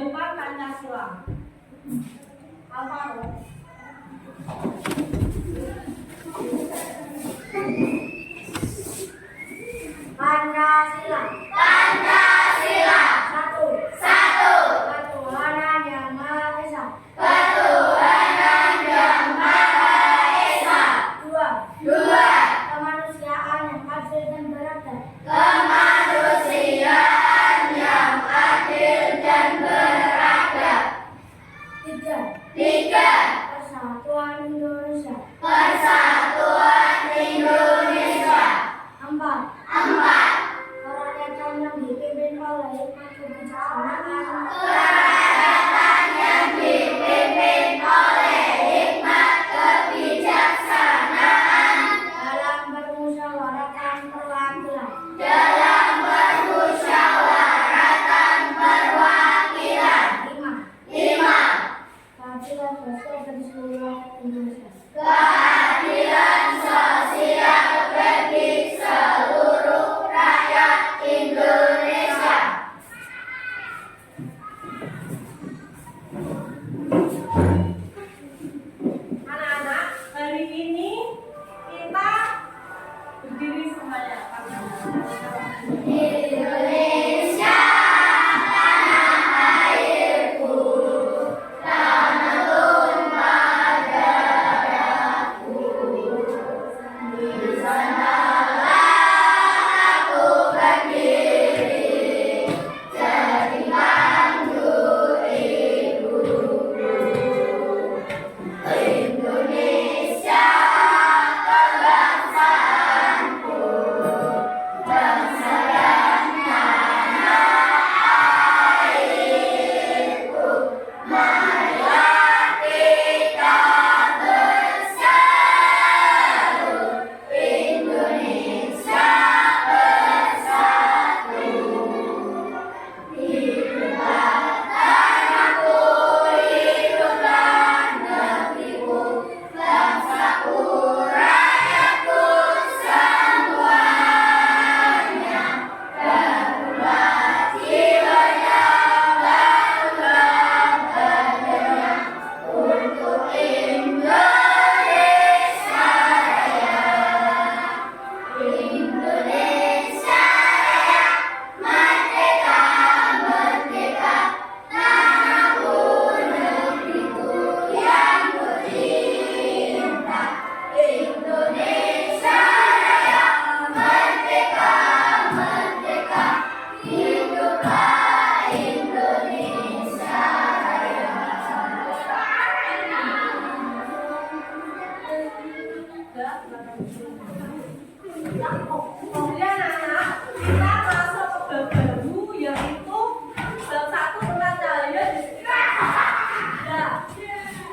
paguyuban Pancasila. Alvaro. Pancasila. Pancasila. Satu. Satu. Ketuhanan Yang Maha Esa. Ketuhanan Yang Maha Esa. Dua. Dua. Kemanusiaan yang adil dan beradab. Kemanusiaan yang adil dan beradab. Tiga. Tiga. Persatuan Indonesia. Persatuan Indonesia. Empat. Empat. Kerakyatan yang dipimpin oleh hikmat kebijaksanaan. Kerakyatan yang dipimpin oleh hikmat kebijaksanaan. Dalam permusyawaratan perwakilan. Dalam permusyawaratan perwakilan. Lima. Lima. Keadilan sosial bagi seluruh rakyat Indonesia. Keadilan sosial bagi seluruh rakyat Indonesia. Anak-anak, hari ini kita berdiri semuanya. Indonesia, tanah airku, tanah tumpah darahku. Di sanalah aku berdiri, jadi mandu ibuku. Indonesia, kebangsaanku, bangsa dan tanah airku. Marilah kita bersatu, Indonesia bersatu. Hiduplah tanahku, hiduplah negeriku, bangsaku, rakyatku semuanya. Bangunlah jiwanya, bangunlah badannya untuk Indonesia Raya. Indonesia Raya, merdeka, merdeka, tanahku, negeriku yang kucinta. Indonesia Raya, merdeka, merdeka, hiduplah Indonesia Raya. Kemudian anak-anak, kita masuk ke bab baru yaitu bab 1 tentang cahaya di Nah,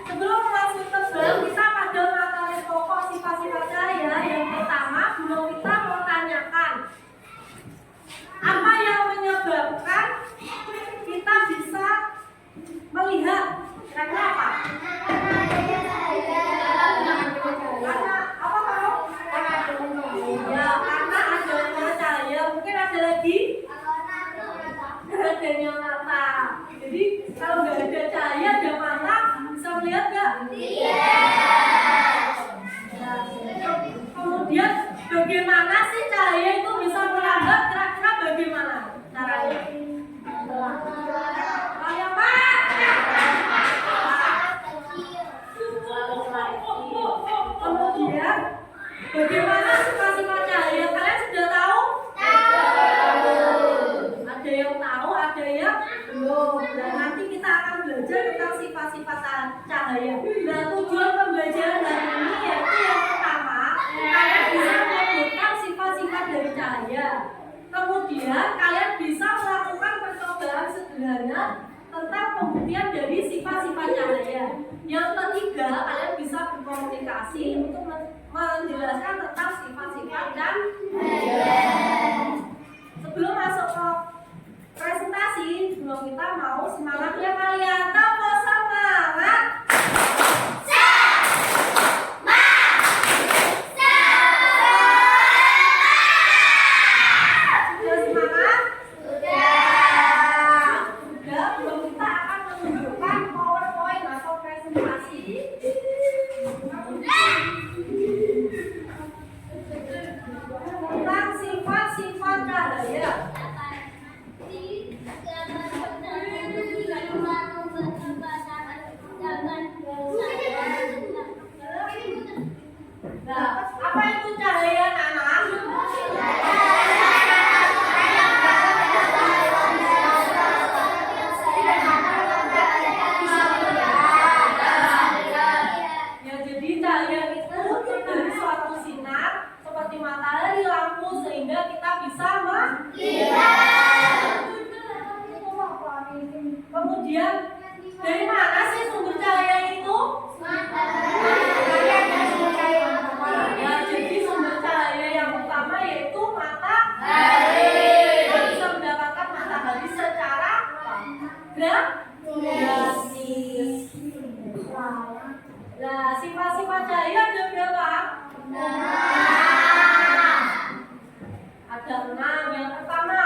sebelum masuk ke bab, kita pada materi pokok sifat-sifat cahaya. Yang pertama, guru kita mau tanyakan apa yang menyebabkan kita bisa melihat. Kira-kira apa? Karena apa kamu? Ya, karena adanya cahaya. Mungkin ada lagi? Adanya mata. Jadi kalau nggak ada cahaya, ada mata, bisa melihat nggak? Kemudian bagaimana sih cahaya itu bisa merambat? Kira-kira bagaimana caranya? Ayo Pak. Kemudian bagaimana sifat-sifat cahaya? Kalian sudah tahu? Ada yang tahu, ada yang belum. Dan nanti kita akan belajar tentang sifat-sifat cahaya. Dan tujuan pembelajaran hari ini yaitu yang pertama, kalian bisa menyebutkan sifat-sifat dari cahaya. Kemudian kalian bisa melakukan percobaan sederhana tentang pembuktian dari sifat-sifat cahaya. Yang ketiga, kalian bisa berkomunikasi untuk menjelaskan tentang sifat-sifat dan cahaya. Sebelum masuk ke presentasi, dulu kita mau semangat ya kalian. Tahu semangat. Sudah semangat? Sudah. Belum kita akan kemudian dari mana sih sumber cahaya itu? Ya, jadi sumber cahaya yang utama yaitu matahari. Kita bisa mendapatkan matahari secara gratis. Nah, sifat-sifat cahaya ada berapa? Ada 6. Yang pertama,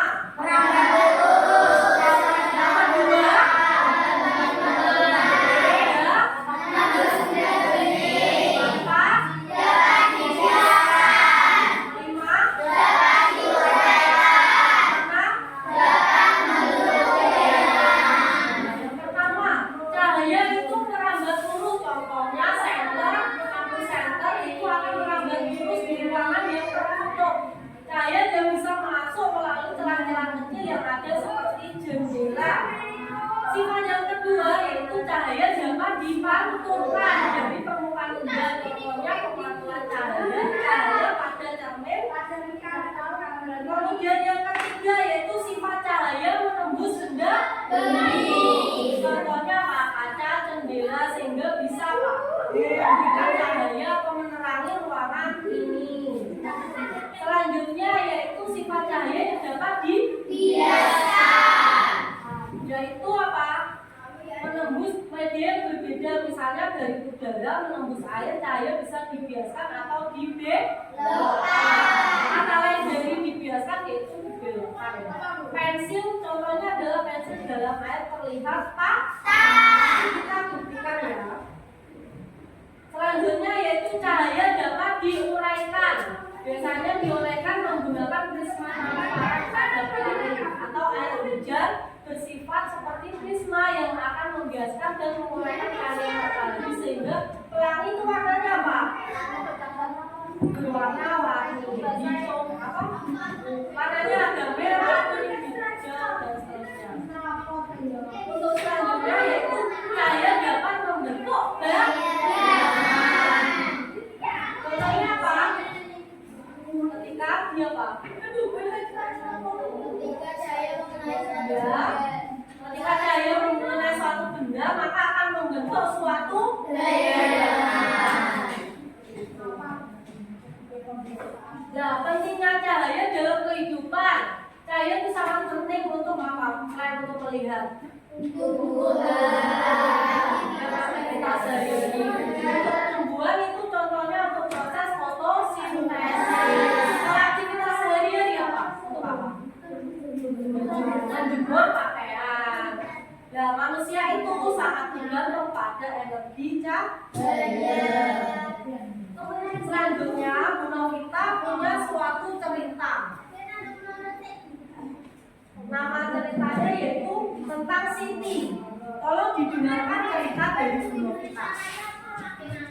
sifat yang kedua yaitu cahaya dapat dipantulkan dari permukaan benda. Contohnya pemantulan cahaya pada cermin. Kemudian yang ketiga yaitu sifat cahaya menembus benda bening. Contohnya apa? Kaca, jendela, sehingga bisa memberikan cahaya atau menerangi ruangan ini. Selanjutnya yaitu sifat cahaya yang dapat dibiaskan, yaitu apa? Menembus media yang berbeda, misalnya dari udara menembus air, cahaya bisa dibiaskan atau dibelokkan. Kata lain dari dibiaskan yaitu dibelokkan. Pensil contohnya adalah pensil dalam air terlihat patah. Kita buktikan ya. Selanjutnya yaitu cahaya dapat diuraikan. Biasanya diuraikan menggunakan prisma transparan pada pelangi atau air hujan bersifat seperti prisma yang akan membiaskan dan menguraikan cahaya matahari sehingga pelangi itu warnanya apa? Berwarna-warni, hijau, apa? Warnanya ada merah, kuning, hijau dan seterusnya. Untuk selanjutnya yaitu cahaya dapat membentuk bayangan. Contohnya apa? Ketika dia apa? Ketika cahaya mengenai suatu benda maka akan membentuk suatu bayangan. Nah, pentingnya cahaya dalam kehidupan. Cahaya itu sangat penting untuk apa? Selain untuk melihat. Kita sehari-hari. Tumbuhan itu contohnya untuk proses fotosintesis. Kalau aktivitas sehari-hari apa? Untuk apa? Menjemur pakaian. Nah, manusia itu sangat tergantung pada energi cahaya. Selanjutnya, Bu Novita punya suatu cerita. Nama ceritanya yaitu tentang Siti. Tolong didengarkan cerita dari Bu Novita.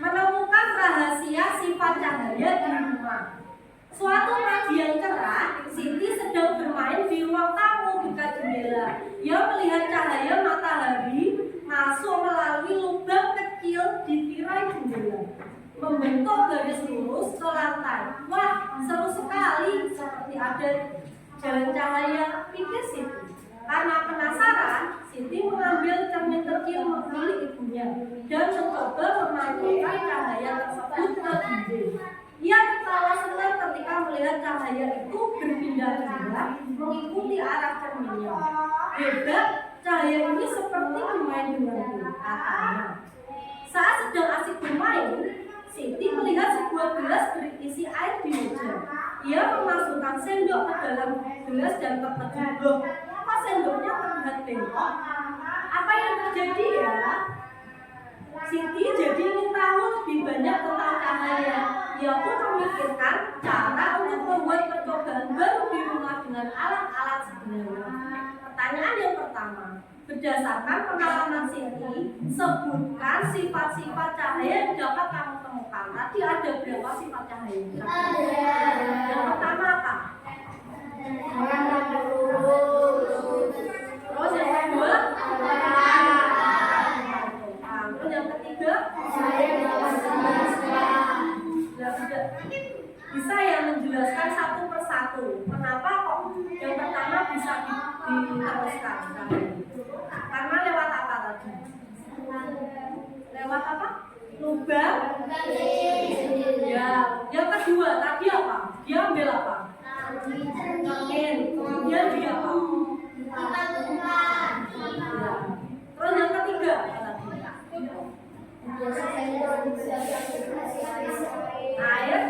Menemukan rahasia sifat cahaya di rumah. Suatu pagi yang cerah, Siti sedang bermain di ruang tamu dekat jendela. Ia melihat cahaya matahari masuk melalui lubang kecil di tirai jendela, membentuk garis lurus ke lantai. Wah, seru sekali, seperti ada jalan cahaya, pikir Siti. Karena penasaran, Siti mengambil cermin kecil milik ibunya dan mencoba memantulkan cahaya tersebut ke dinding. Ia tertawa senang ketika melihat cahaya itu berpindah-pindah mengikuti arah cerminnya. Hebat, cahaya ini seperti bermain denganku, katanya. Saat sedang asik bermain, Siti melihat sebuah gelas berisi air di meja. Ia memasukkan sendok ke dalam gelas dan terkejut. Loh, apa sendoknya terlihat bengkok? Apa yang terjadi ya? Siti jadi ingin tahu lebih banyak tentang cahaya. Ia pun memikirkan cara untuk membuat percobaan baru di rumah dengan alat-alat sederhana. Pertanyaan yang pertama, berdasarkan pengalaman Siti, sebutkan sifat-sifat cahaya yang dapat kamu temukan. Tadi ada berapa sifat cahaya? Yang pertama apa? Terus yang kedua? Terus yang ketiga? Bisa ya menjelaskan satu persatu. Kenapa kok yang pertama bisa diteruskan? Karena lewat apa? adalah apa? Lubang. Ya, yang kedua tadi apa? Dia ambil apa? Cermin. Kemudian dia apa? Ya. Terus yang ketiga air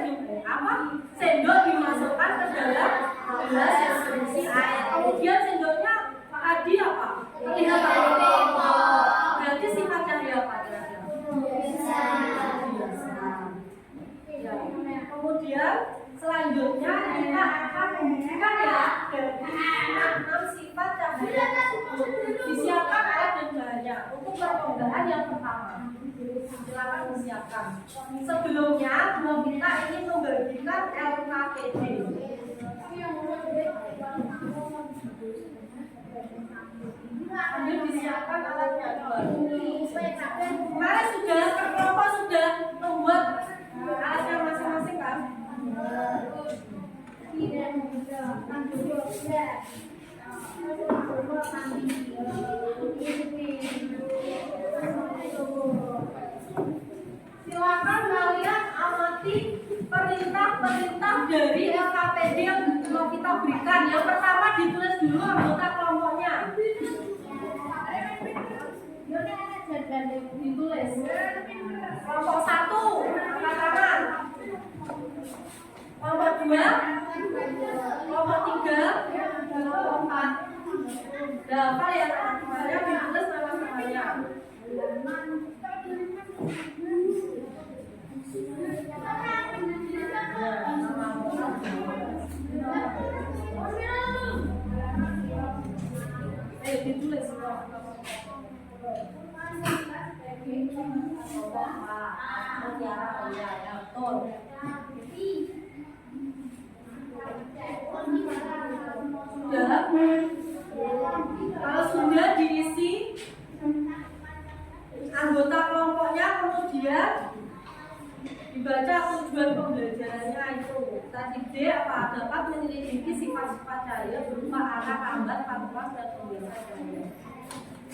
apa? Sendok dimasukkan ke dalam gelas yang berisi air. Kemudian sendoknya tadi apa? Terlihat apa? Berarti sifat cahaya apa? Ya. Kemudian selanjutnya kita akan membuktikan ya dari 6 sifat cahaya tersebut. Disiapkan alat dan bahannya untuk percobaan yang pertama. Silakan disiapkan. Sebelumnya kita ingin membagikan LKPD. Ambil disiapkan alatnya dulu. Kemarin sudah kelompok sudah membuat alatnya masing-masing kan? Silakan kalian amati perintah-perintah dari LKPD yang mau kita berikan. Yang pertama ditulis dulu anggota kelompoknya. Ditulis. Kelompok 1 angkat tangan. Kelompok 2, kelompok 3, kelompok 4. Nah, apa ya? Saya ditulis nama-namanya. Ditulis. Kalau sudah diisi anggota kelompoknya, kemudian dibaca tujuan pembelajarannya itu. Tadi D apa? Dapat menyelidiki sifat-sifat cahaya berupa arah, lambat, pantulan, dan pembiasa cahaya.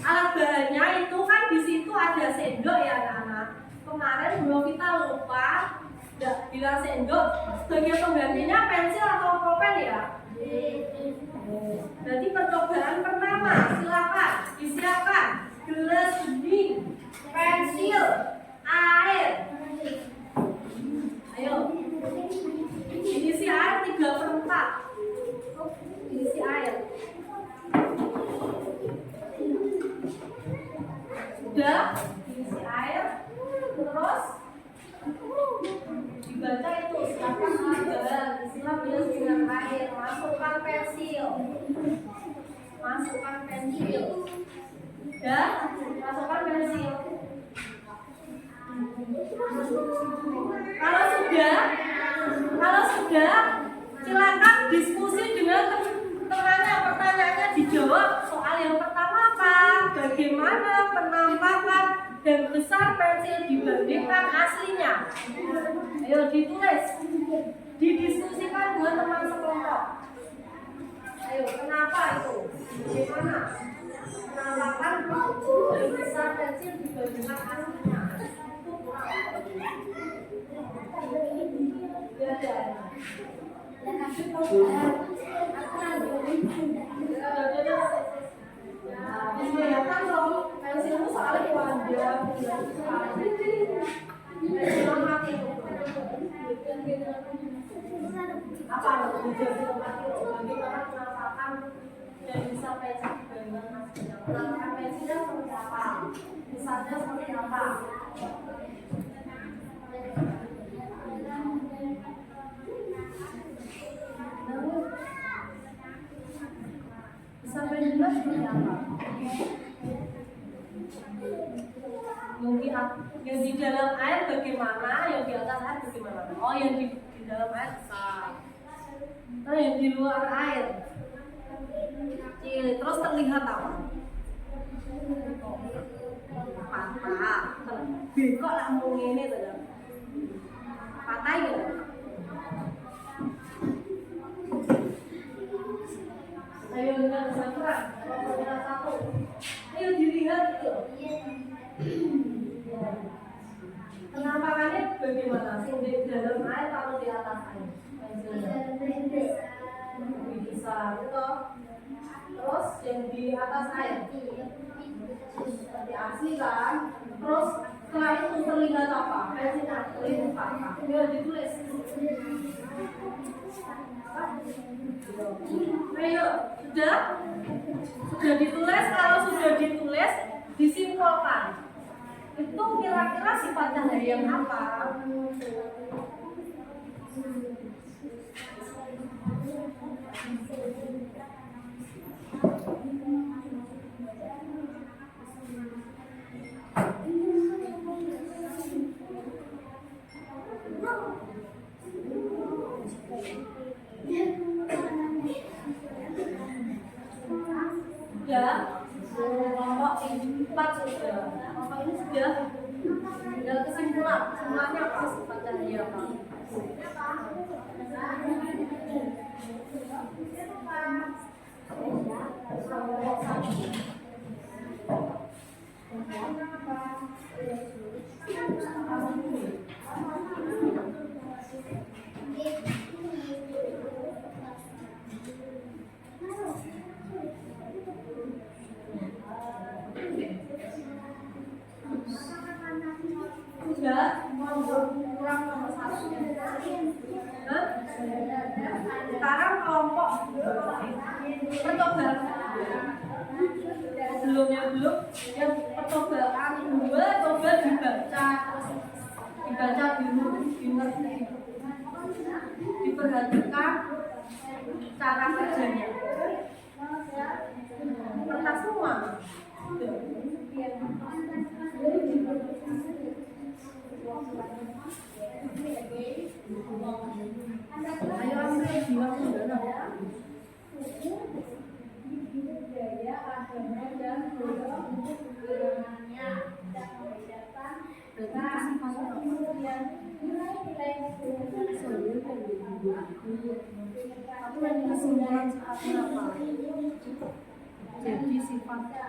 Alat bahannya itu kan di situ ada sendok ya anak-anak. Kemarin belum kita lupa bilang sendok sebagai penggantinya pensil atau pulpen ya. Berarti percobaan pertama silakan disiapkan gelas bening, pensil, air. Ayo, diisi air 3/4. Diisi air. Sudah diisi air, terus dibaca itu silakan agar istilah gelas dengan air, masukkan pensil, dan masukkan pensil. Kalau sudah, silakan diskusi dengan temannya. Pertanyaannya dijawab. Soal yang pertama apa? Bagaimana penampakan dan besar pensil dibandingkan aslinya? Ayo ditulis, didiskusikan dengan teman sekelompok. Ayo, kenapa itu? Bagaimana penampakan dan besar pensil dibandingkan aslinya? Disediakan dong pensilmu soalnya panjang. Pensil mati. Apa yang menjadi mati? Bagaimana penampakan dan bisa pensil dibandingkan aslinya? Penampakan pensilnya seperti apa? Misalnya seperti apa? Sampai juga seperti apa? Yang di dalam air bagaimana? Yang di atas air bagaimana? Oh, yang di dalam air besar. Nah, yang di luar air kecil. Terus terlihat apa? Patah. Bengkok lah mau ini tuh. Patah ya? Ayo dengan campuran, satu. Ayo dilihat itu. mana? Di dalam air atau di atas air? Pensilnya bisa, betul. Terus yang di atas air seperti asli kan? Terus setelah itu terlihat apa? Pensilnya terlihat apa? Tinggal ditulis. Ayo, sudah ditulis. Kalau sudah ditulis, disimpulkan. Itu kira-kira sifat cahaya yang apa? Ya, kelompok 4 sudah. Kelompok ini sudah. Tinggal kesimpulan. Semuanya apa? Sifat cahaya apa? Sudah, kurang nomor 1. Sekarang kelompok percobaan. Belum yang percobaan 2 coba dibaca dulu, diperhatikan cara kerjanya. Kertas semua. Ayo ambil jiwa saudara. Budaya agama dan golongannya kemudian nilai-nilai aku lagi kesimpulan seperti apa? Jadi sifatnya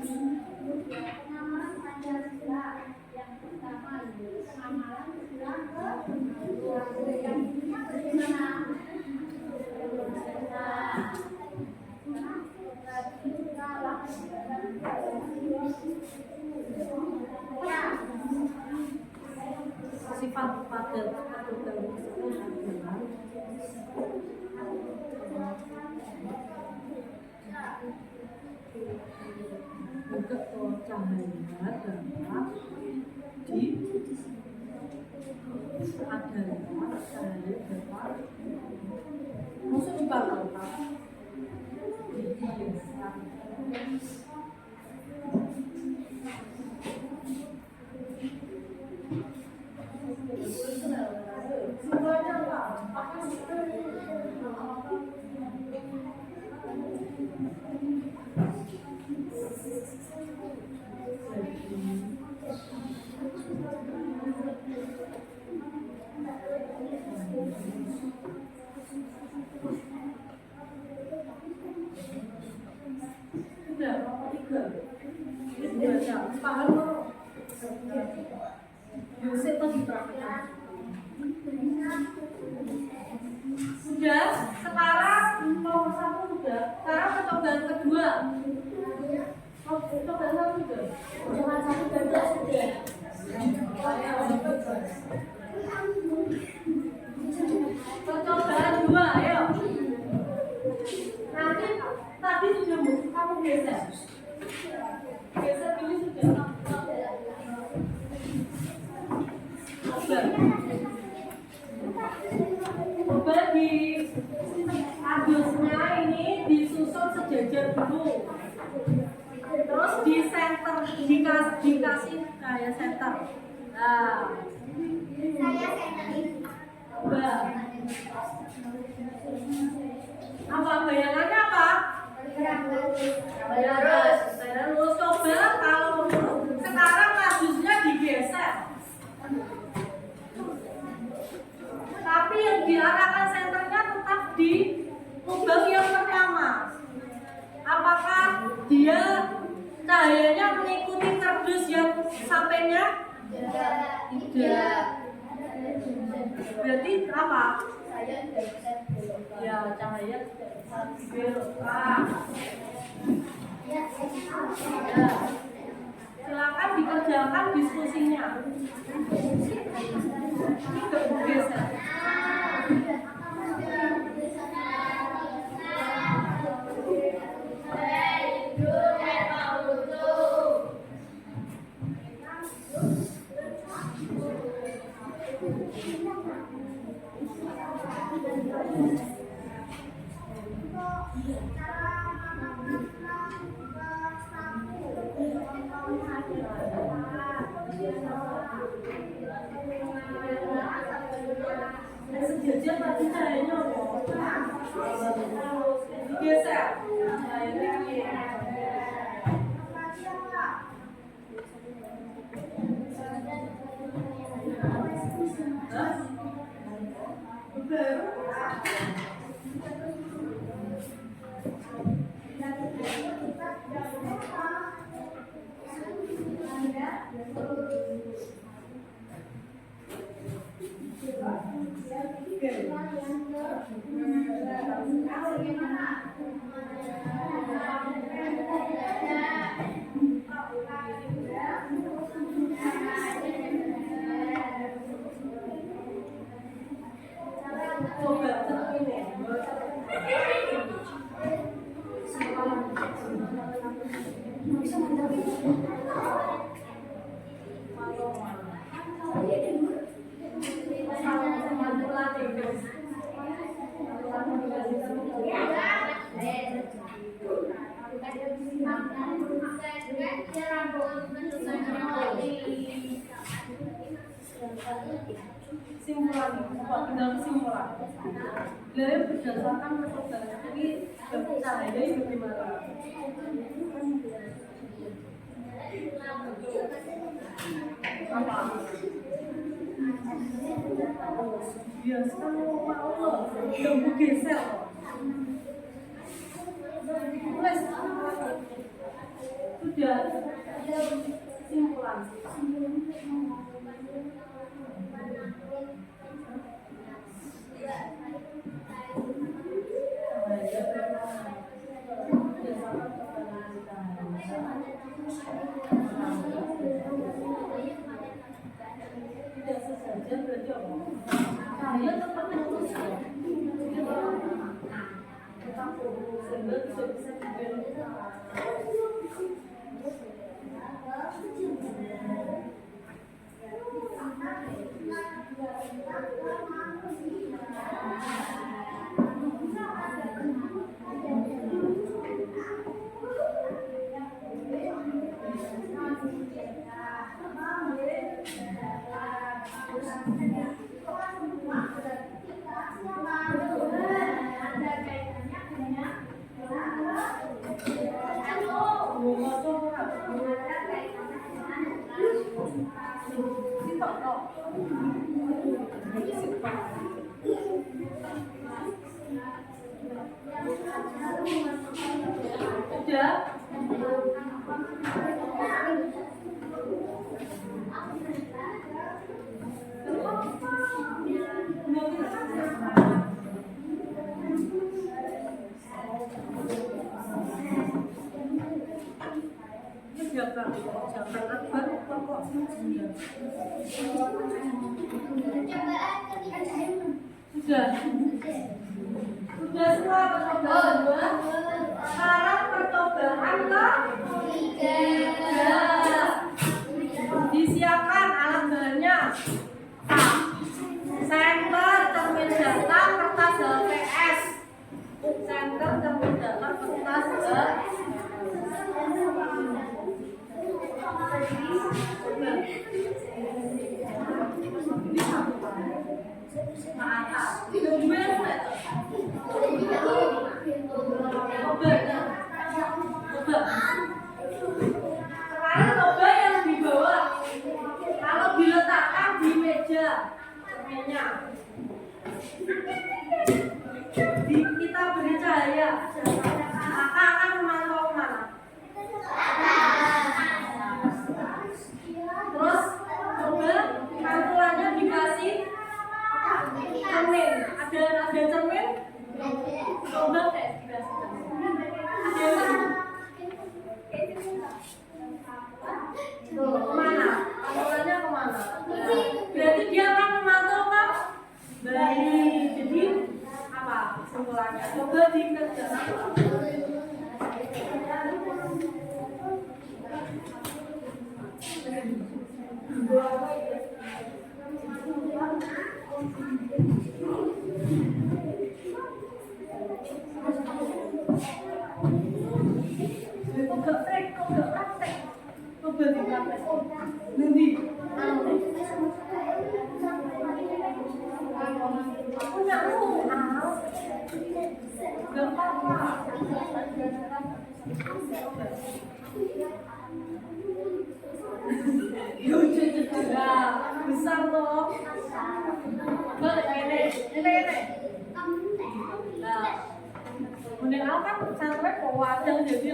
penamalan Pancasila yang pertama penamalan Islam yang bagaimana? Sifat pada juga cahaya adalah di adalah cahaya dapat musuh dibakar sudah, sekarang nomor 1 sudah. Sekarang percobaan kedua. Percobaan 1 sudah. Jangan satu benda sudah. Percobaan 2, ayo. Nanti tadi sudah kamu geser. Geser dulu sudah. Coba di kardusnya ini disusun sejajar dulu. Terus di center dikasih kayak center. Nah, Saya senterin. coba. Apa bayangannya apa? Terus coba kalau sekarang kardusnya digeser. Tapi yang diarahkan senternya tetap di lubang yang pertama. Apakah dia cahayanya mengikuti kardus yang sampainya? Tidak. Berarti apa? Saya tidak bisa belok. Ya, cahaya tidak bisa dibelokkan. Ya. Silakan dikerjakan diskusinya. Ini gak bergeser. Sejajar tapi cahayanya digeser. Simpulan, tinggal kesimpulan. Dari berdasarkan metode ini cahaya itu gimana? Apa? Biasa Allah yang bergeser. Wes, sudah simpulan. Tidak sesajen berarti apa? Cahaya tetap lurus ya. Tetap lurus sehingga tidak bisa dibelokkan. Sudah semua percobaan dua. Sekarang percobaan ketiga. Disiapkan alat bahannya. Senter, cermin data, kertas HPS. Senter, cermin data, kertas HPS. Sekarang coba yang di bawah. Kalau diletakkan di meja cerminnya, kita beri cahaya, maka akan memantau mana? Terus coba pantulannya dikasih Kok gak praktek? Kok berarti praktek? Nanti. Aku nggak mau. Gak apa-apa. Lucu juga. Besar loh. Balik ini. Nah. Kemudian aku kan pesantren kok wadah jadi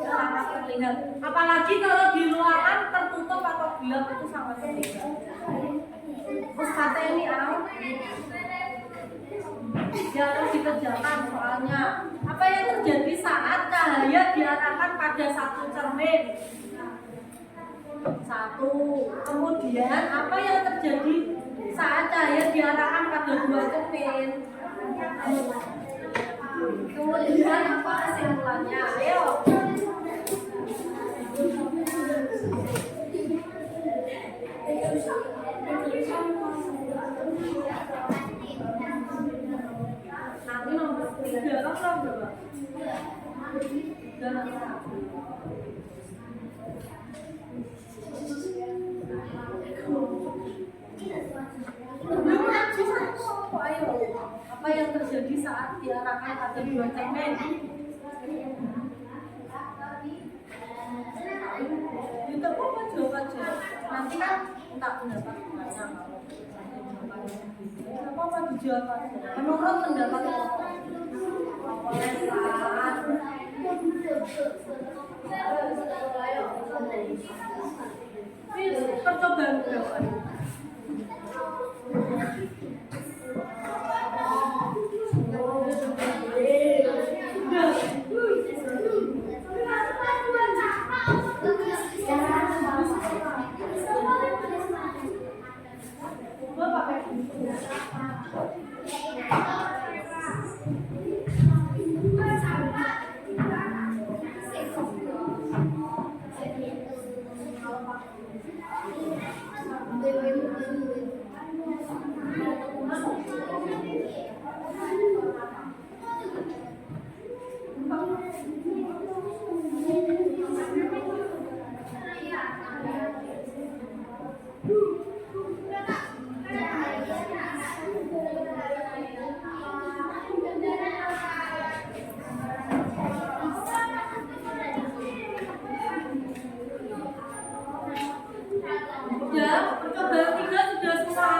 sangat terlihat. Apalagi kalau di ruangan tertutup atau gelap itu sangat terlihat. Terus kata ini ya harus dikerjakan soalnya apa yang terjadi saat cahaya diarahkan pada satu cermin. Satu. Kemudian apa yang terjadi saat cahaya diarahkan pada dua cermin. Kemudian apa kesimpulannya? Ayo. Nanti nomor 3 nomor berapa? Ayo. Apa yang terjadi saat diarahkan pada dua cermin? Itu apa jawab aja. Nanti kan tak pendapat banyak. Apa dijawab aja. Menurut pendapat percobaan berapa? Ya, percobaan 3 sudah semua.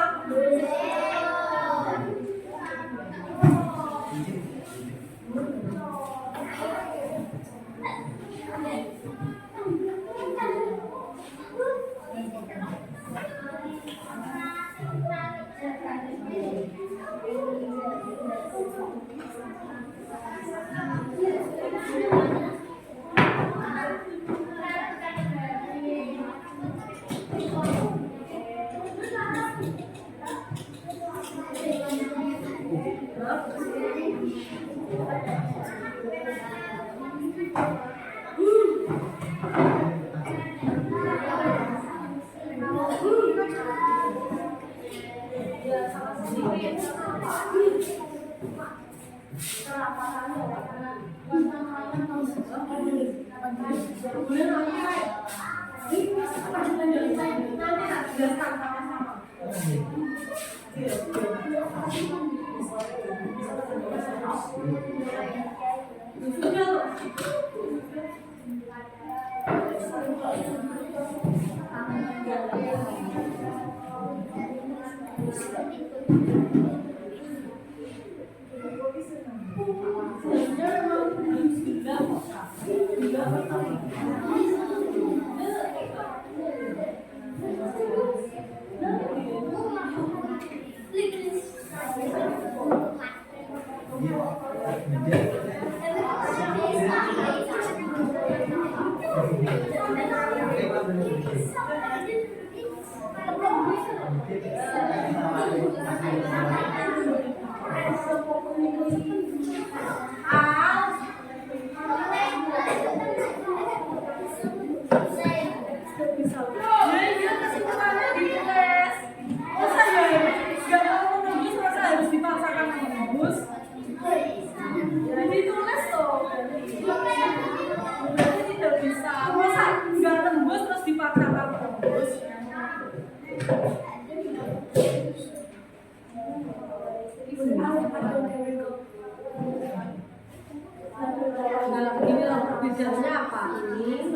Nah, ini loh perbedaannya apa? Ini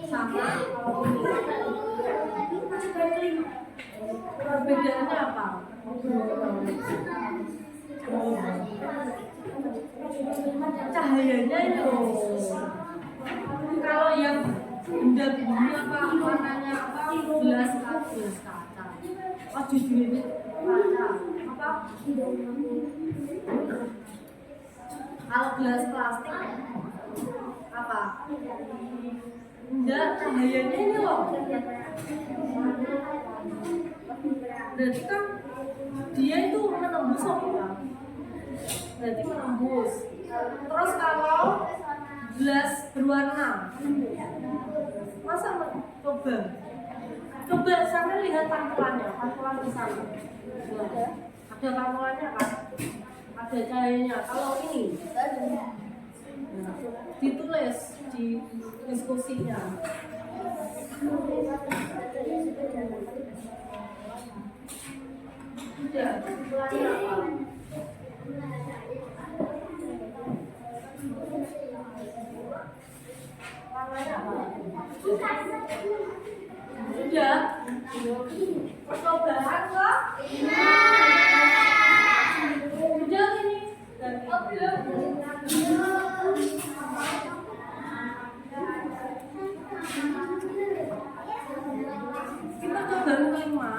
sama ini. Perbedaannya apa? Cahayanya itu. Kalau yang benda bumi apa warnanya apa gelas kaca. Oh jujur ini kaca apa? Kalau gelas plastik apa? Enggak, cahayanya ini loh. Berarti kan dia itu menembus orang. Berarti menembus. Terus kalau gelas berwarna, masa coba sana lihat tampilannya, tampilan di sana. Nah, ada tampilannya kan? Ada cahayanya. Kalau ini ditulis di diskusinya. Udah, tampilannya apa? Warnanya apa? Udah. Percobaan kok? Udah ini. Kita coba kelima. Percobaan kelima.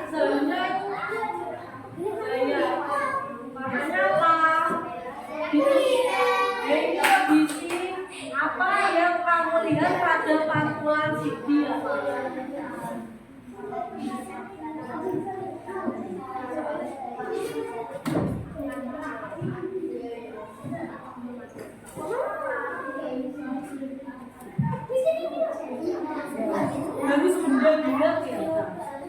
Sebenarnya makanya apa? Kondisi apa yang kamu lihat pada pantulan CD apa? Harus benda-benda ya.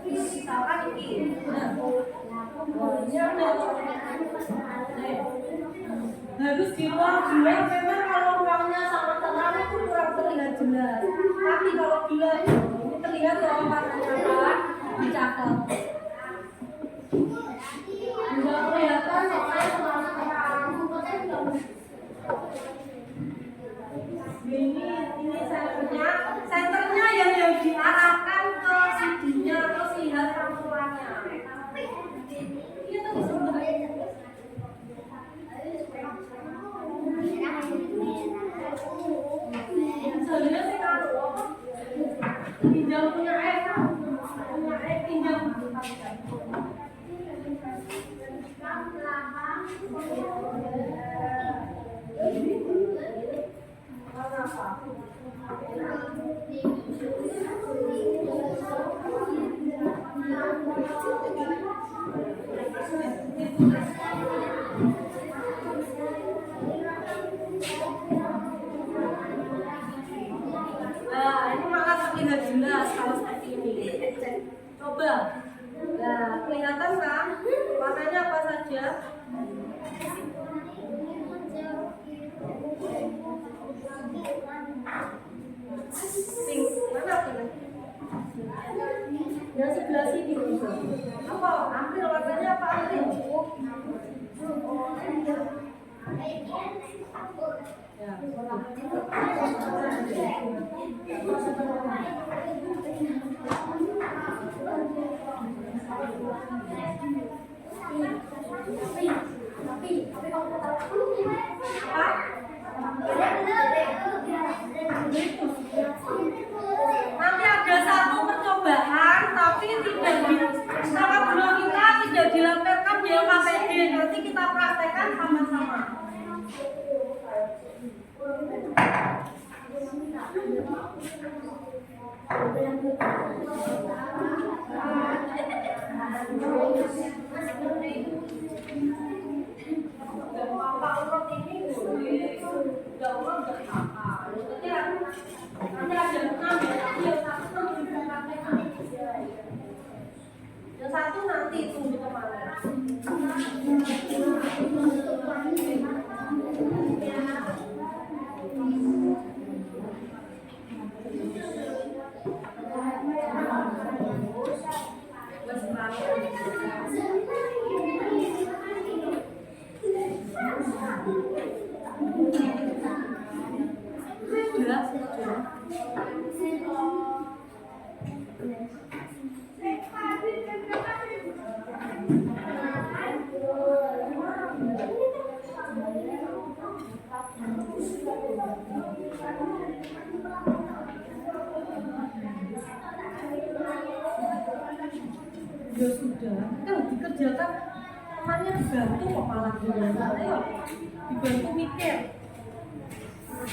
Misalkan ini. Nah, ini ada. Harus dibuang-buang. Memang kalau ruangnya sama terang itu kurang terlihat jelas. Tapi kalau gila ini terlihat kalau warnanya apa? Dicakap. Enggak kelihatan soalnya sama terang. Ini senternya yang diarahkan ke CD-nya terus lihat tampilannya. Itu sebenarnya. Sebenarnya sih kalau apa? Pinjam punya pinjam. Nah, ini malah terlihat jelas kalau seperti ini. Coba. Nah, kelihatan kan? Warnanya apa saja? Pink. Mana pink? Yang sebelah sini. Apa? Ambil warnanya apa? Ambil. Ya. Nanti ada satu percobaan, tapi sangat logika tidak dilampirkan di LKPD. Nanti kita praktekkan sama-sama. Yang satu nanti tunggu kemana? dikerjakan temannya dibantu kok malah ayo dibantu mikir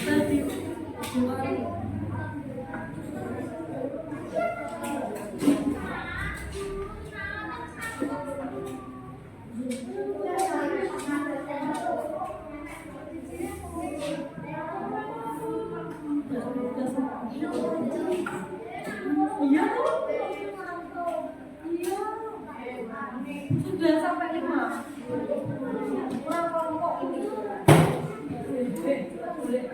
tadi iya tuh iya sudah sampai 5 kurang kelompok ini boleh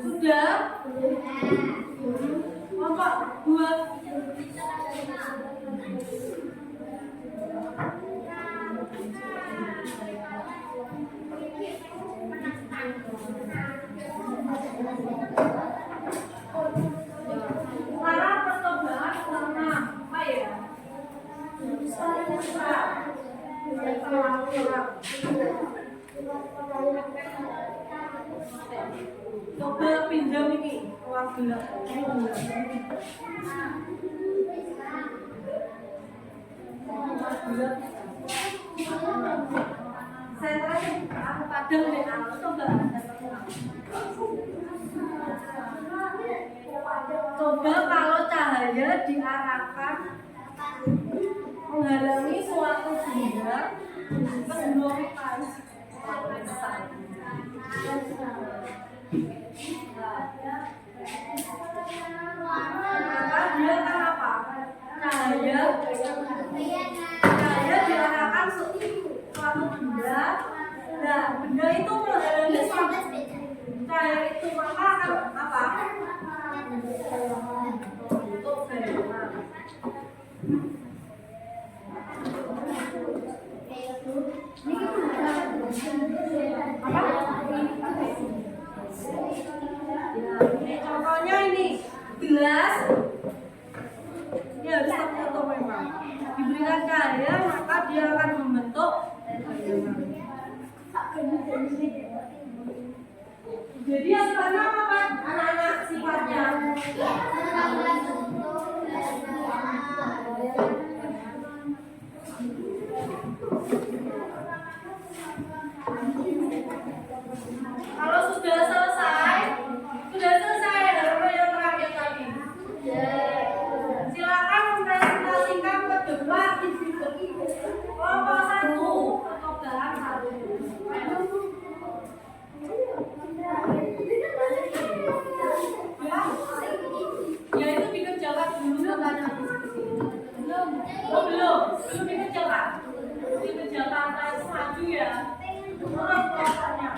sudah kelompok 2 cara percobaan karena apa ya? Coba pinjam ini uang gula. Sentra aku padang deh, aku coba. Coba kalau cahaya diarahkan menghalangi suatu benda mengeluarkan maka dia akan apa? Cahaya diarahkan suatu benda. Nah, benda itu menghalangi suatu cahaya itu maka akan apa? Untuk benda. Contohnya ini gelas ini harus tertutup memang diberikan cahaya maka dia akan membentuk jadi yang pertama apa? Anak-anak sifatnya kalau sudah selesai apa yang terakhir tadi? Silakan mempresentasikan ke depan kelompok 1 percobaan 1 ya itu dikerjakan dulu katanya belum dikerjakan itu maju ya orang tuanya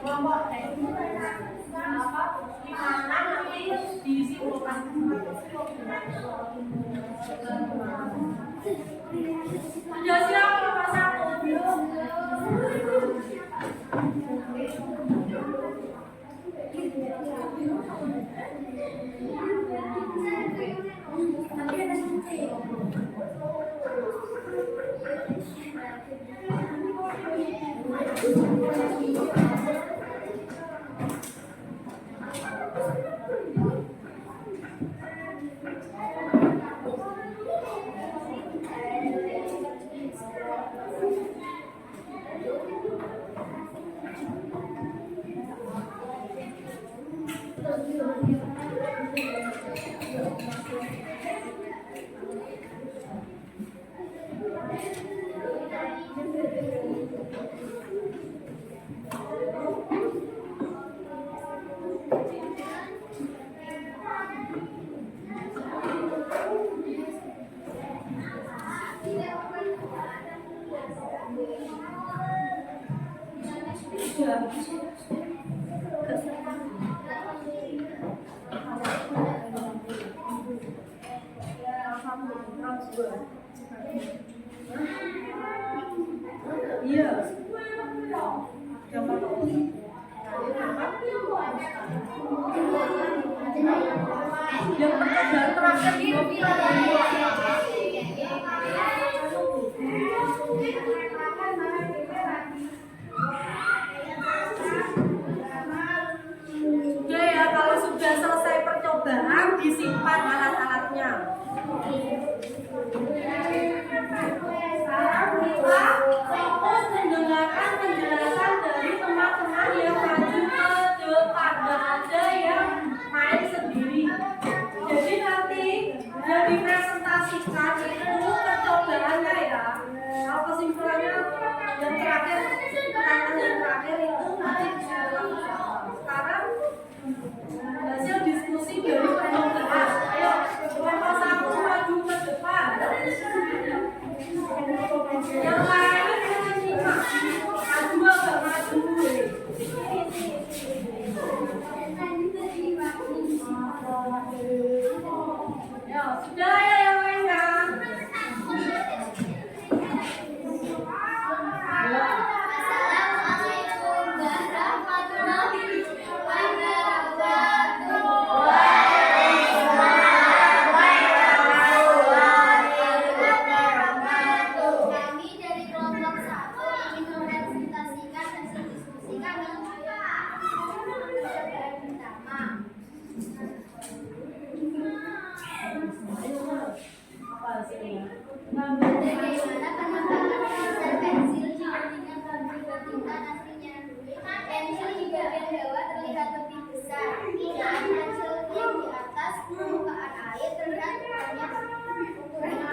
kelompok apa gimana nanti disimpulkan sudah siap kelompok 1 Iya. Yang percobaan terakhir di sudah ya, kalau sudah selesai percobaan disimpan alat-alatnya. Sekarang kita fokus mendengarkan penjelasan dari teman-teman yang maju ke depan dan ada yang main sendiri. Jadi nanti yang dipresentasikan itu percobaannya ya. Kalau kesimpulannya yang terakhir, pertanyaan yang terakhir itu nanti disimpulan. Sekarang hasil diskusi dari percobaan. Ayo, kelompok 1 maju ke depan. Yang lain menyimak. Maju agak maju. Ya, sudah ya yang lainnya. Assalamualaikum warahmatullahi wabarakatuh. Kami dari kelompok 1 ingin mempresentasikan hasil diskusi kami. Percobaan pertama. Apa hasilnya? Bagaimana penambangan dasar pensil dibandingkan pabrik tinta aslinya? Pensil di bagian bawah terlihat lebih besar. Saat hasil yang di atas permukaan air terlihat banyak ukurannya.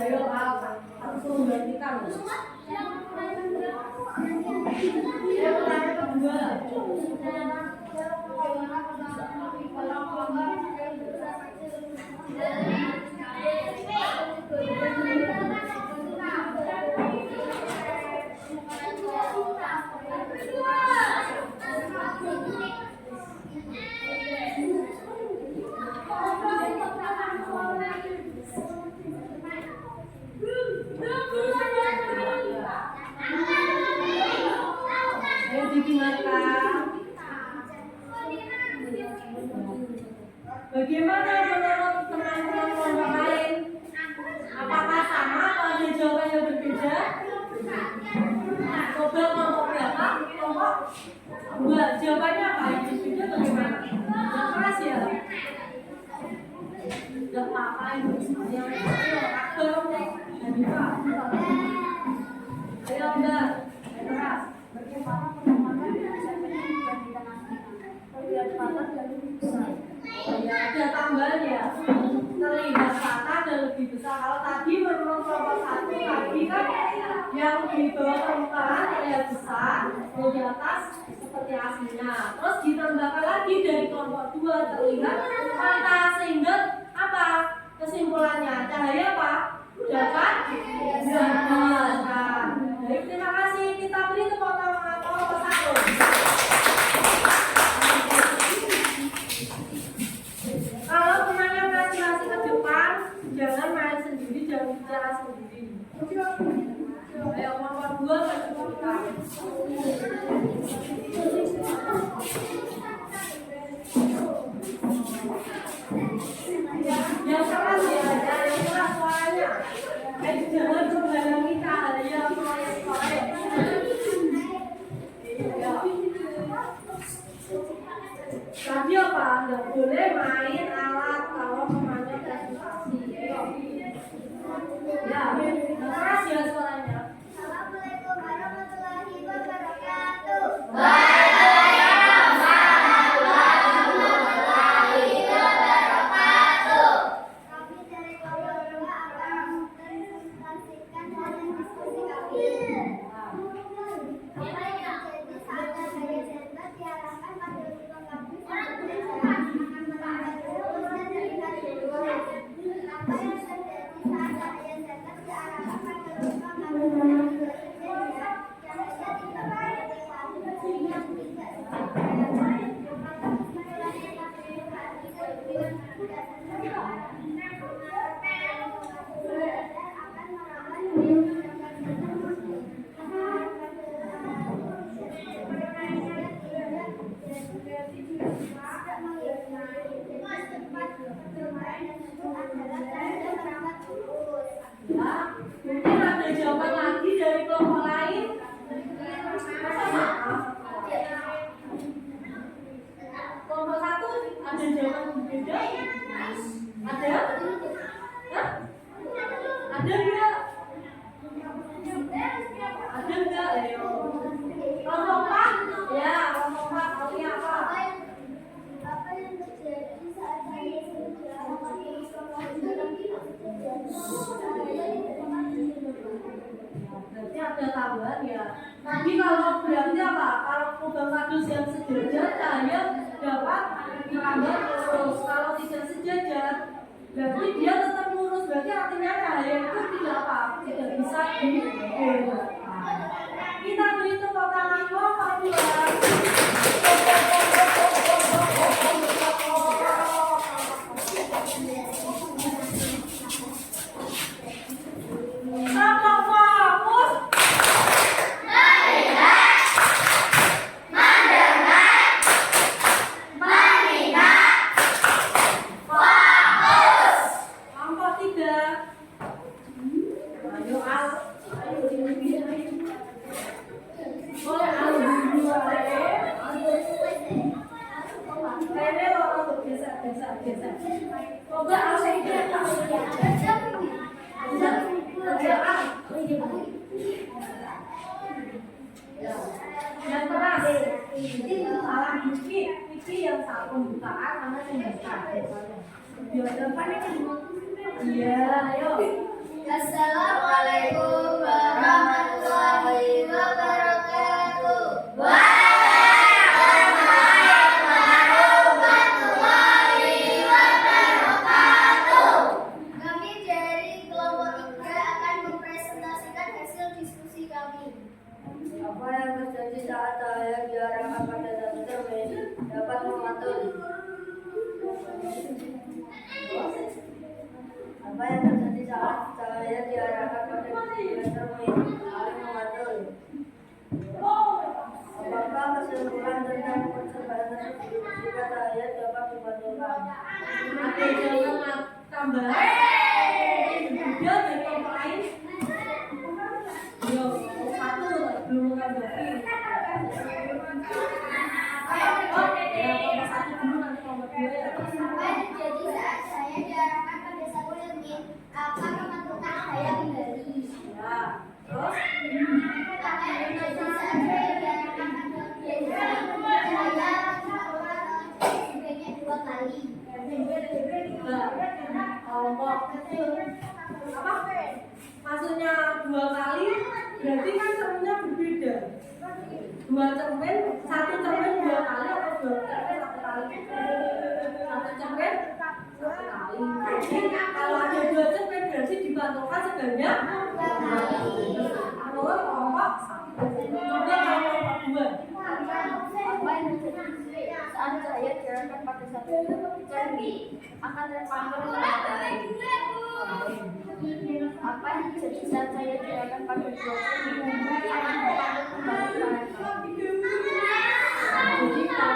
Ayo, langsung gantikan. Yang kedua. Ayo didengarkan. Bagaimana menurut teman-teman kelompok lain? Apakah sama atau ada jawaban yang berbeda? Coba kelompok berapa? Kelompok 2. Jawabannya apa? Yang berbeda bagaimana? Yang keras ya? Tidak apa-apa itu. Yang ayo, aktor. Hanifah. Ayo Mbak. Yang keras. Bagaimana penambangan dasar pensil dibandingkan aslinya? Terlihat patah dan lebih besar. Ya, ada tambahan ya. Terlihat patah dan lebih besar. Kalau tadi menurut kelompok 1 tadi kan yang di bawah permukaan terlihat besar, kalau di atas seperti aslinya. Terus ditambahkan lagi dari kelompok 2 terlihat patah sehingga apa? Kesimpulannya cahaya apa? Dapat dijelaskan. Baik, terima kasih. Kita beri tepuk tangan kelompok 1. Kalau temannya presentasi ke depan, jangan main sendiri, jangan bicara sendiri. Ayo kelompok 2 ke depan. Yang keras ya, yang keras suaranya. Jangan menghalangi cahaya proyek-proyek. Tadi apa? Nggak boleh main alat kalau temannya presentasi. Ya, keras ya suaranya. Assalamualaikum warahmatullahi wabarakatuh. Kami dari kelompok 2 akan mempresentasikan hasil diskusi kami. ada tambahan ya. Jadi kalau berarti apa? Kalau lubang kardus yang sejajar cahaya dapat merambat terus. Kalau tidak sejajar berarti dia tetap lurus. Berarti artinya cahaya itu tidak apa? Tidak bisa dibelokkan. Kita beri tepuk tangan populer. Dan keras, ini salah Niki yang salah pembukaan mana yang besar. Di depannya kan, iya, ayo. Assalamualaikum warahmatullahi wabarakatuh. Kami dari kelompok 3 akan mempresentasikan hasil diskusi kami. Apa yang terjadi saat cahaya diarahkan pada satu cermin dapat memantul? Apa yang terjadi saat cahaya diarahkan pada dua cermin saling memantul? Apakah kesimpulan tentang percobaan tersebut jika cahaya dapat dipantulkan? Ada jawaban tambahan. Dia dari kelompok lain. Yo, satu belum tambahin. Oke, kelompok satu dulu nanti kelompok dua ya. Apa yang terjadi saat cahaya diarahkan pada satu cermin akan memantulkan cahaya kembali. Ya, terus Apa yang terjadi saat cahaya diarahkan pada cermin cahaya sebaiknya 2 kali. kelompok apa? Maksudnya 2 kali, berarti kan cerminnya berbeda. 2 cermin, 1 cermin 2 kali atau 2 cermin 1 kali? 1 cermin 1 kali. Jadi kalau ada 2 cermin berarti dipantulkan sebanyak 2 kali. Menurut kelompok 1. Contohnya kalau kelompok 2. Apa yang terjadi saat cahaya diarahkan pada satu cermin akan terpantul kembali? Apa yang terjadi saat cahaya diarahkan pada dua cermin akan terpantul kembali? Jadi kalau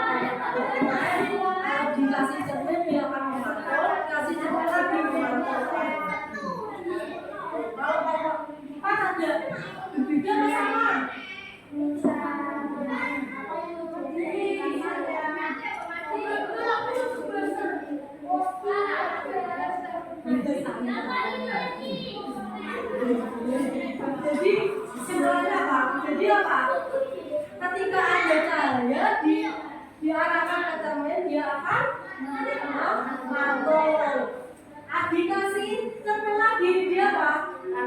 dikasih cermin dia akan memantul, kasih cermin lagi memantul. Kalau kelompok 4 ada berbeda sama. Jadi sebenarnya apa? Jadi apa? Ketika ada cahaya diarahkan ke cermin, dia akan memantul. Dikasih cermin lagi, dia apa? Akan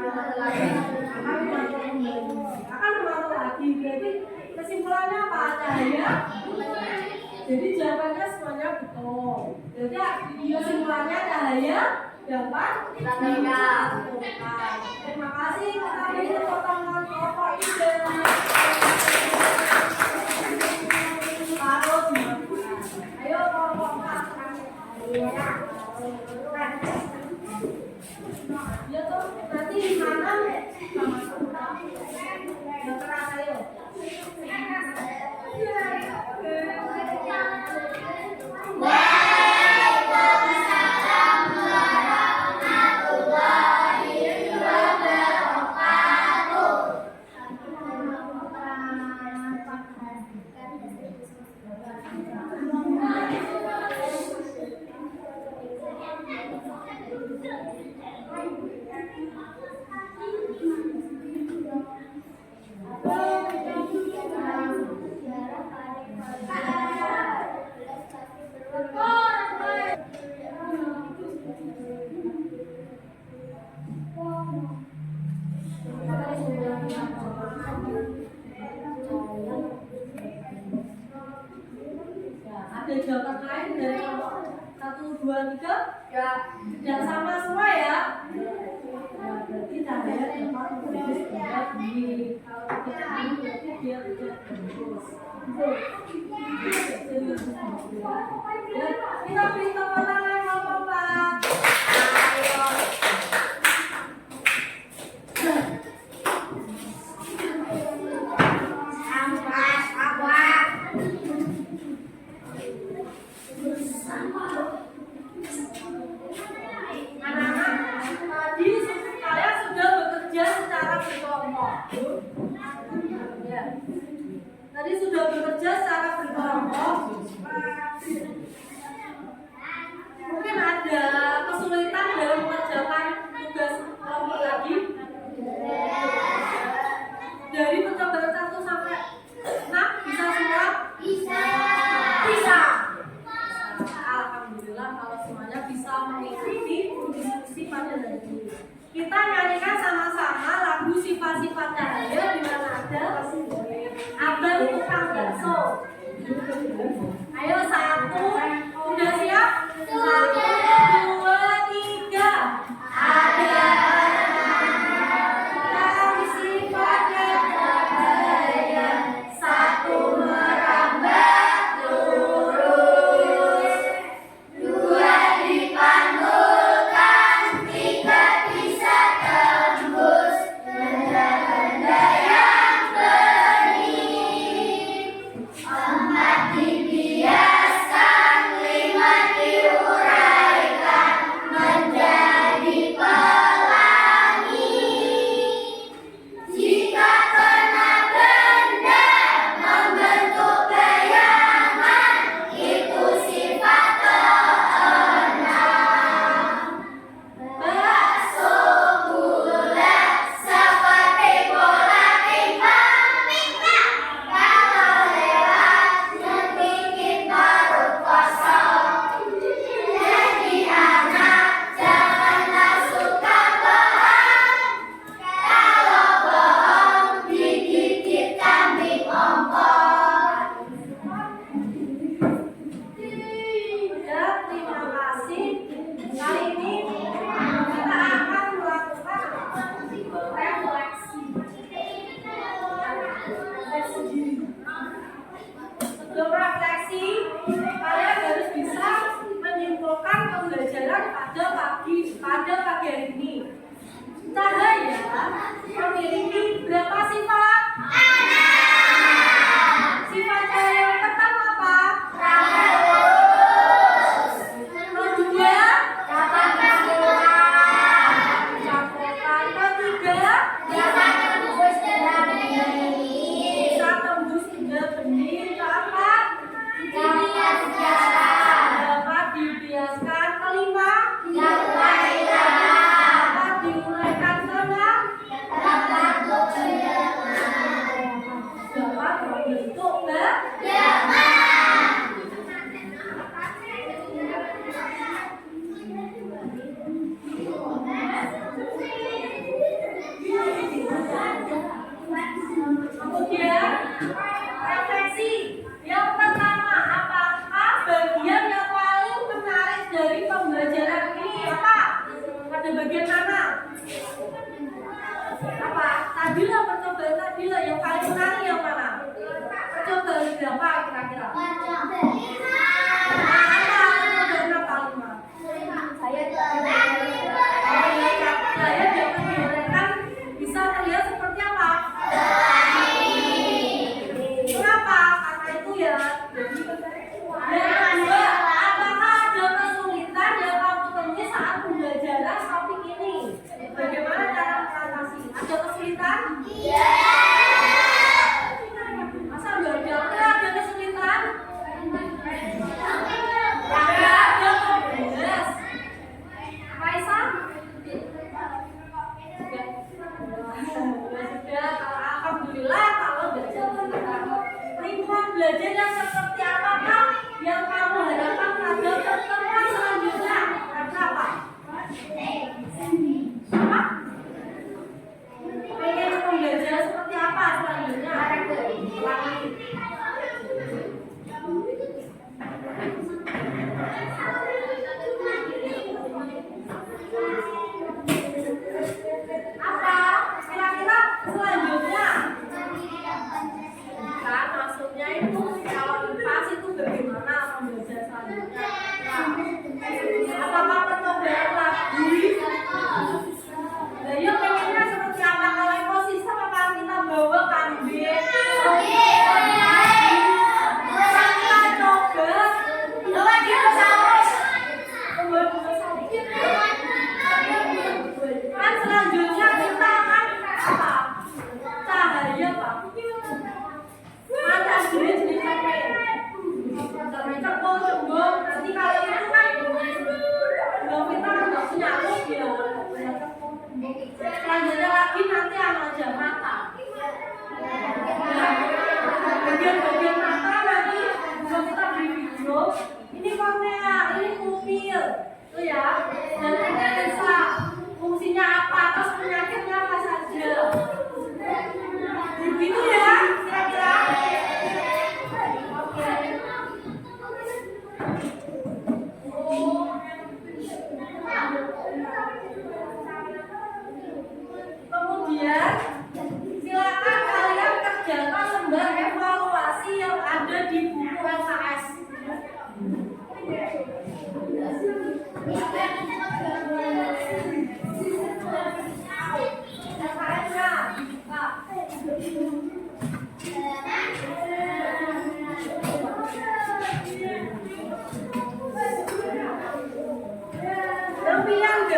memantul lagi. Berarti kesimpulannya apa? Cahaya. Jadi jawabannya semuanya betul. Jadi kesimpulannya cahaya dapat dipantulkan. Terima kasih. Kita beri tepuk tangan kelompok 3. Ayo kelompok 4. Ya tuh nanti di mana? Yang keras ayo. Ya, dan sama semua ya. Ya, berarti cahaya dapat menembus benda bumi. Kalau tidak ini berarti dia tidak tembus. Ya, kita beri tepuk tangan ngomong Pak. Ayo. Ampas apa? Anak-anak, tadi kalian sudah bekerja secara berkelompok. Ya. Tadi sudah bekerja secara berkelompok. Mungkin ada kesulitan dalam mengerjakan tugas kelompok lagi. Dari percobaan 1 sampai 6 bisa semua? Bisa. Bisa. Alhamdulillah kalau semuanya bisa mengikuti diskusi pada hari ini. Kita nyanyikan sama-sama lagu sifat-sifat cahaya di mana ada abang tukang bakso. Ayo 1, udah siap? 1, 2, 3. Ada yang sifatnya cahaya, 1 merambat lurus, 2 dipantulkan, 3 bisa tembus benda-benda yang bening, 4 dibiaskan, 5 diuraikan menjadi pelangi. Jika kena benda membentuk bayangan, itu sifat keenam. Bakso bulat seperti bola pingpong, kalau lewat ngebikin perut kosong. Jadi anak janganlah suka bohong, kalau bohong digigit kambing ompong. Ya, terima kasih. Kali ini kita akan melakukan refleksi. Sebelum refleksi, kalian harus bisa menyimpulkan pembelajaran pada pagi hari ini. Cahaya memiliki berapa sifat? Sifat cahaya yang pertama apa? Kedua, campurkan. Ketiga, bisa tembus benda bening. Keempat, dapat dibiaskan. Kelima, dapat diuraikan. Keenam, dapat membentuk Kemudian refleksi. Yang pertama, apakah bagian yang paling menarik dari pembelajaran ini? Apa? Ada bagian mana? Apa? Tadi lah percobaan tadi lah yang paling menarik yang mana? Percobaan berapa kira-kira? Percobaan apa? 5. Saya dapat diuraikan bisa terlihat seperti apa? Kenapa? Karena itu ya. Yang kedua, apakah ada kesulitan yang kamu temui saat pembelajaran topik ini? Bagaimana cara mengatasi? Ada kesulitan? Masa nggak ada? Ada kesulitan?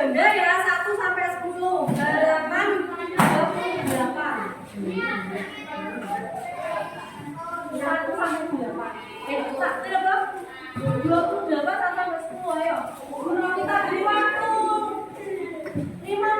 ganda ya 1 sampai 10. Halaman 28. 1 sampai 8. Tak berapa? 28 sampai 10 ayo. Guru kita beri waktu 5